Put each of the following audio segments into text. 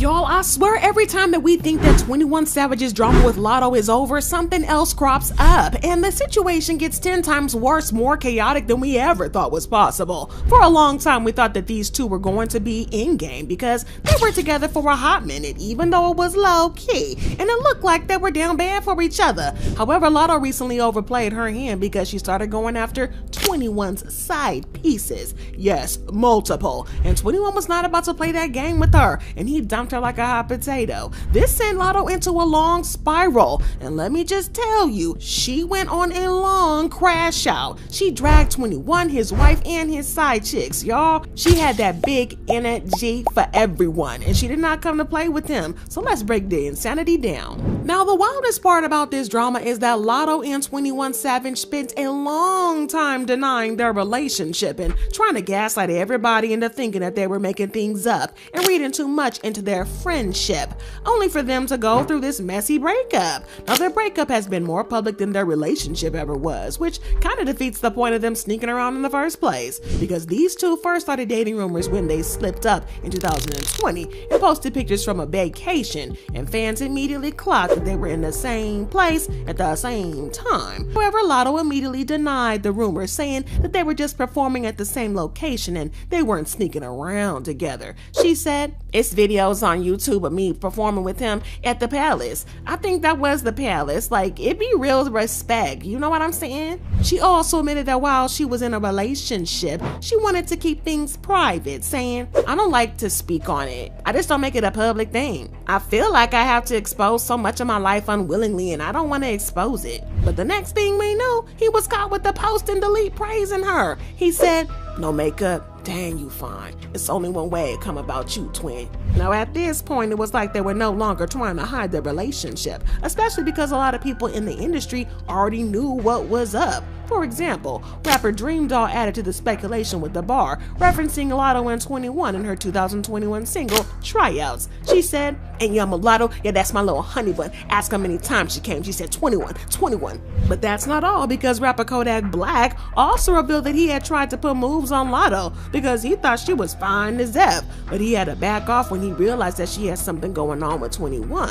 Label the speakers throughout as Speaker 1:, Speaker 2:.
Speaker 1: Y'all, I swear every time that we think that 21 Savage's drama with Latto is over, something else crops up, and the situation gets 10 times worse, more chaotic than we ever thought was possible. For a long time, we thought that these two were going to be in-game because they were together for a hot minute, even though it was low-key, and it looked like they were down bad for each other. However, Latto recently overplayed her hand because she started going after 21's side pieces. Yes, multiple. And 21 was not about to play that game with her, and he dumped her like a hot potato. This sent Latto into a long spiral, and let me just tell you, she went on a long crash out. She dragged 21, his wife, and his side chicks, y'all. She had that big energy for everyone, and she did not come to play with him. So let's break the insanity down. Now, the wildest part about this drama is that Latto and 21 Savage spent a long time denying their relationship and trying to gaslight everybody into thinking that they were making things up and reading too much into their friendship, only for them to go through this messy breakup. Now, their breakup has been more public than their relationship ever was, which kind of defeats the point of them sneaking around in the first place, because these two first started dating rumors when they slipped up in 2020 and posted pictures from a vacation, and fans immediately clocked that they were in the same place at the same time. However, Latto immediately denied the rumors, saying that they were just performing at the same location and they weren't sneaking around together. She said, "It's videos on YouTube of me performing with him at the palace. I think that was the palace. Like, it be real respect, you know what I'm saying?" She also admitted that while she was in a relationship, she wanted to keep things private, saying, "I don't like to speak on it. I just don't make it a public thing. I feel like I have to expose so much of my life unwillingly, and I don't want to expose it." But the next thing we knew, he was caught with the post and delete praising her. He said, "No makeup? Dang, you fine. It's only one way it come about you, twin." Now, at this point, it was like they were no longer trying to hide their relationship, especially because a lot of people in the industry already knew what was up. For example, rapper Dream Doll added to the speculation with the bar, referencing Latto and 21 in her 2021 single, Tryouts. She said, "And yeah, mulatto, yeah, that's my little honey bun. Ask how many times she came. She said 21, 21. But that's not all, because rapper Kodak Black also revealed that he had tried to put moves on Latto because he thought she was fine as F, but he had to back off when he realized that she had something going on with 21.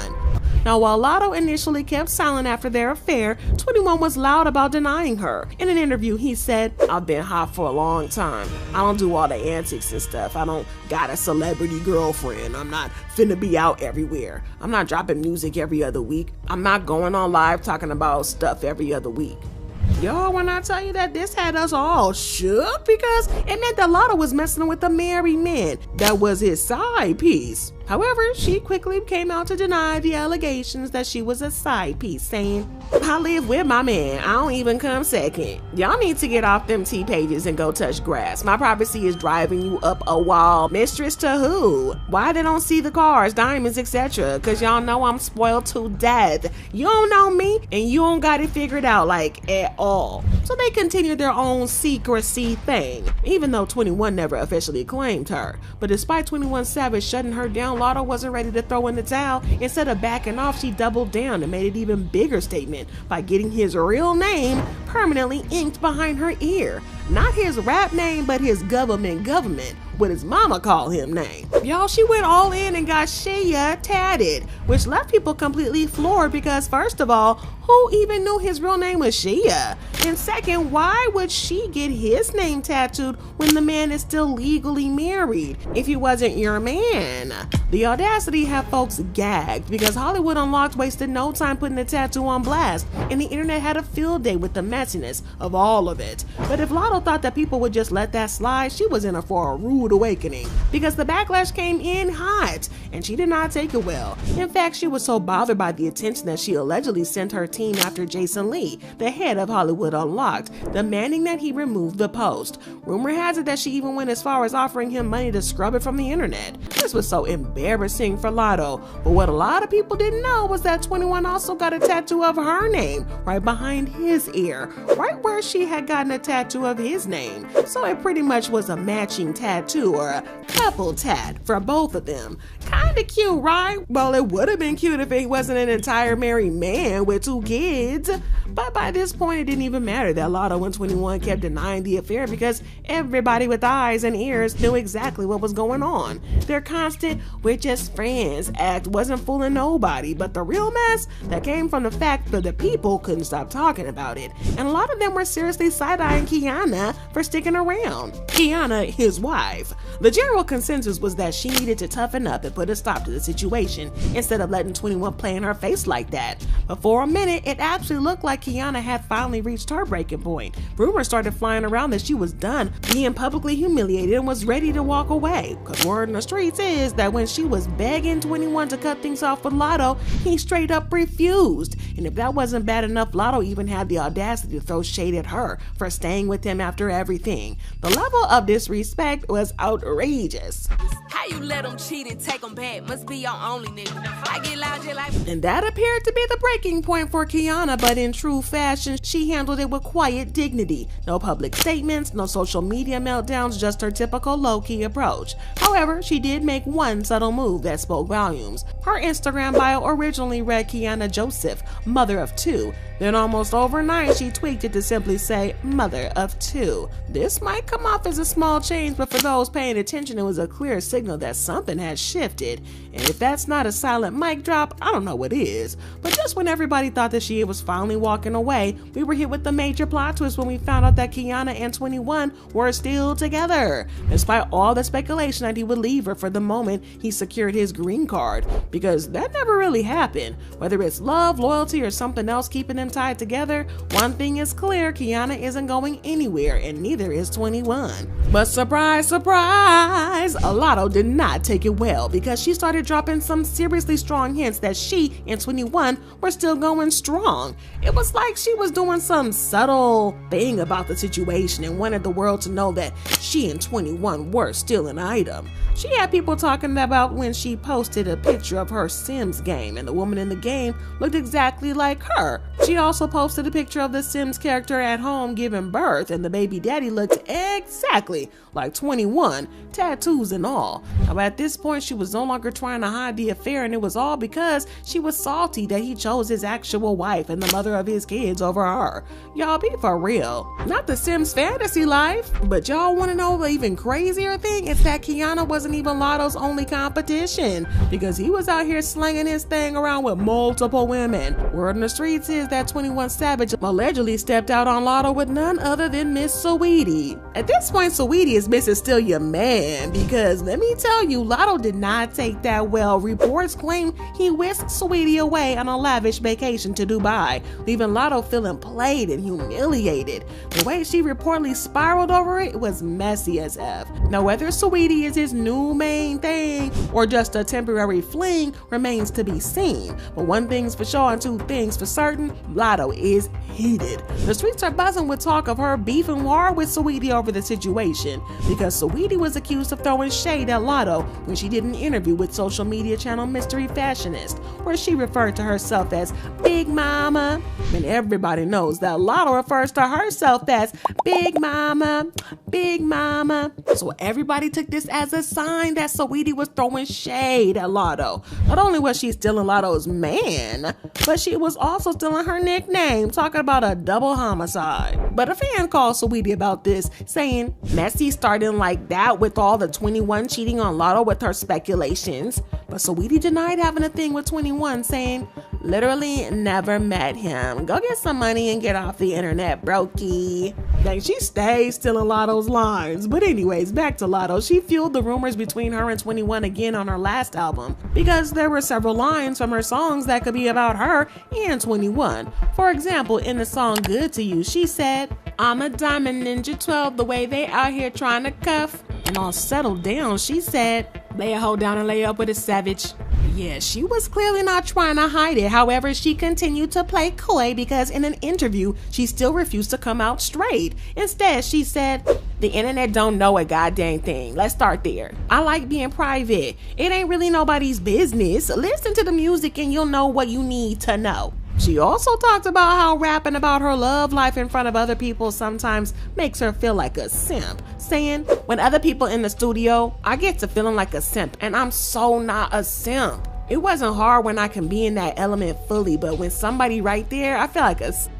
Speaker 1: Now, while Latto initially kept silent after their affair, 21 was loud about denying her. In an interview, he said, "I've been hot for a long time. I don't do all the antics and stuff. I don't got a celebrity girlfriend. I'm not finna be out everywhere. I'm not dropping music every other week. I'm not going on live talking about stuff every other week." Y'all, when I tell you that this had us all shook, because it meant that Latto was messing with a married man that was his side piece. However, she quickly came out to deny the allegations that she was a side piece, saying, "I live with my man. I don't even come second. Y'all need to get off them T pages and go touch grass. My privacy is driving you up a wall. Mistress to who? Why they don't see the cars, diamonds, etc. Cause y'all know I'm spoiled to death. You don't know me, and you don't got it figured out, like, at all." So they continued their own secrecy thing, even though 21 never officially claimed her. But despite 21 Savage shutting her down, Latto wasn't ready to throw in the towel. Instead of backing off, she doubled down and made an even bigger statement by getting his real name permanently inked behind her ear. Not his rap name, but his government, what his mama called him name. Y'all, she went all in and got Shia tatted, which left people completely floored because, first of all, who even knew his real name was Shia? And second, why would she get his name tattooed when the man is still legally married if he wasn't your man? The audacity had folks gagged because Hollywood Unlocked wasted no time putting the tattoo on blast, and the internet had a field day with the messiness of all of it. But if Latto thought that people would just let that slide, she was in for a rude awakening, because the backlash came in hot and she did not take it well. In fact, she was so bothered by the attention that she allegedly sent her team after Jason Lee, the head of Hollywood Unlocked, demanding that he remove the post. Rumor has it that she even went as far as offering him money to scrub it from the internet. This was so embarrassing for Latto, but what a lot of people didn't know was that 21 also got a tattoo of her name right behind his ear, right where she had gotten a tattoo of his. his name, so it pretty much was a matching tattoo or a couple tat for both of them. Kinda cute, right? Well, it would have been cute if he wasn't an entire married man with 2 kids. But by this point, it didn't even matter that Latto and 21 kept denying the affair because everybody with eyes and ears knew exactly what was going on. Their constant, "we're just friends" act wasn't fooling nobody, but the real mess that came from the fact that the people couldn't stop talking about it, and a lot of them were seriously side-eyeing Kiana for sticking around. Kiana, his wife. The general consensus was that she needed to toughen up and put a stop to the situation instead of letting 21 play in her face like that. But for a minute, it actually looked like Kiana had finally reached her breaking point. Rumors started flying around that she was done being publicly humiliated and was ready to walk away. Cause word in the streets is that when she was begging 21 to cut things off with Latto, he straight up refused. And if that wasn't bad enough, Latto even had the audacity to throw shade at her for staying with him after everything. The level of disrespect was outrageous.
Speaker 2: How you let them cheat and take them back? Must be your only nigga. I get loud just like...
Speaker 1: And that appeared to be the breaking point for Kiana, but in true fashion, she handled it with quiet dignity. No public statements, no social media meltdowns, just her typical low-key approach. However, she did make one subtle move that spoke volumes. Her Instagram bio originally read Kiana Joseph, mother of 2. Then almost overnight, she tweaked it to simply say, mother of 2. This might come off as a small change, but for those paying attention, it was a clear signal that something had shifted. And if that's not a silent mic drop, I don't know what is. But just when everybody thought that she was finally walking away, we were hit with the major plot twist when we found out that Kiana and 21 were still together, despite all the speculation that he would leave her for the moment he secured his green card, because that never really happened. Whether it's love, loyalty, or something else keeping them tied together, one thing is clear: Kiana isn't going anywhere, and neither is 21. But surprise, surprise, Latto did not take it well, because she started dropping some seriously strong hints that she and 21 were still going strong. It was like she was doing some subtle thing about the situation and wanted the world to know that she and 21 were still an item. She had people talking about when she posted a picture of her Sims game and the woman in the game looked exactly like her. She also posted a picture of the Sims character at home giving birth, and the baby daddy looked exactly like 21, tattoos and all. Now at this point, she was no longer trying to hide the affair, and it was all because she was salty that he chose his actual wife and the mother of his kids over her. Y'all, be for real. Not the Sims fantasy life, but y'all want to know the even crazier thing? It's that Kiana wasn't even Latto's only competition, because he was out here slinging his thing around with multiple women. Word in the streets is that 21 Savage allegedly stepped out on Latto with none other than Miss Saweetie. At this point, Saweetie is Mrs. Still Your Man, because let me tell you, Latto did not take that well. Reports claim he whisked Saweetie away on a lavish vacation to Dubai, leaving Latto feeling played and humiliated. The way she reportedly spiraled over it was messy as F. Now, whether Saweetie is his new main thing or just a temporary fling remains to be seen. But one thing's for sure and two things for certain: Latto is heated. The streets are buzzing with talk of her beef and war with Saweetie over the situation, because Saweetie was accused of throwing shade at Latto when she did an interview with social media channel Mystery Fashionist, where she referred to herself as Big Mama. And everybody knows that Latto refers to herself as Big Mama, Big Mama. So everybody took this as a sign that Saweetie was throwing shade at Latto. Not only was she stealing Latto's man, but she was also stealing her nickname, talking about a double homicide. But a fan called Saweetie about this, saying, messy starting like that with all the 21 cheating on Latto with her speculations. But Saweetie denied having a thing with 21, saying, literally never met him. Go get some money and get off the internet, brokey. Dang, she stays stealing Latto's lines. But anyways, back to Latto. She fueled the rumors between her and 21 again on her last album, because there were several lines from her songs that could be about her and 21. For example, in the song Good to You, she said, I'm a diamond ninja 12, the way they out here trying to cuff. And all settled down, she said, lay a hoe down and lay up with a savage. Yeah, she was clearly not trying to hide it. However, she continued to play coy, because in an interview, she still refused to come out straight. Instead, she said, the internet don't know a goddamn thing. Let's start there. I like being private. It ain't really nobody's business. Listen to the music and you'll know what you need to know. She also talked about how rapping about her love life in front of other people sometimes makes her feel like a simp, saying, "When other people in the studio, I get to feeling like a simp, and I'm so not a simp. It wasn't hard when I can be in that element fully, but when somebody right there, I feel like a simp."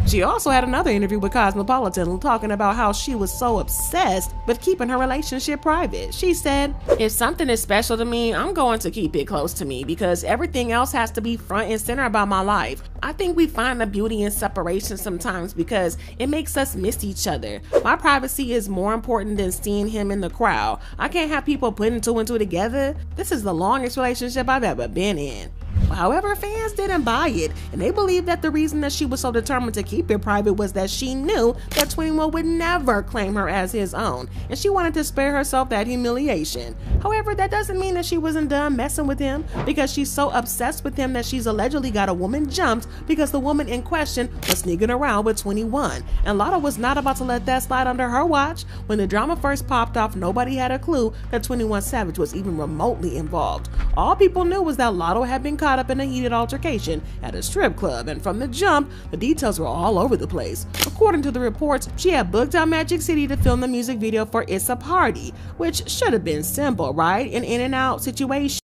Speaker 1: She also had another interview with Cosmopolitan talking about how she was so obsessed with keeping her relationship private. She said, "If something is special to me, I'm going to keep it close to me because everything else has to be front and center about my life. I think we find the beauty in separation sometimes because it makes us miss each other. My privacy is more important than seeing him in the crowd. I can't have people putting two and two together. This is the longest relationship I've ever been in." However, fans didn't buy it, and they believed that the reason that she was so determined to keep it private was that she knew that 21 would never claim her as his own, and she wanted to spare herself that humiliation. However, that doesn't mean that she wasn't done messing with him, because she's so obsessed with him that she's allegedly got a woman jumped because the woman in question was sneaking around with 21, and Latto was not about to let that slide under her watch. When the drama first popped off, nobody had a clue that 21 Savage was even remotely involved. All people knew was that Latto had been caught up in a heated altercation at a strip club, and from the jump, the details were all over the place. According to the reports, she had booked out Magic City to film the music video for It's a Party, which should have been simple, right? An in and out situation.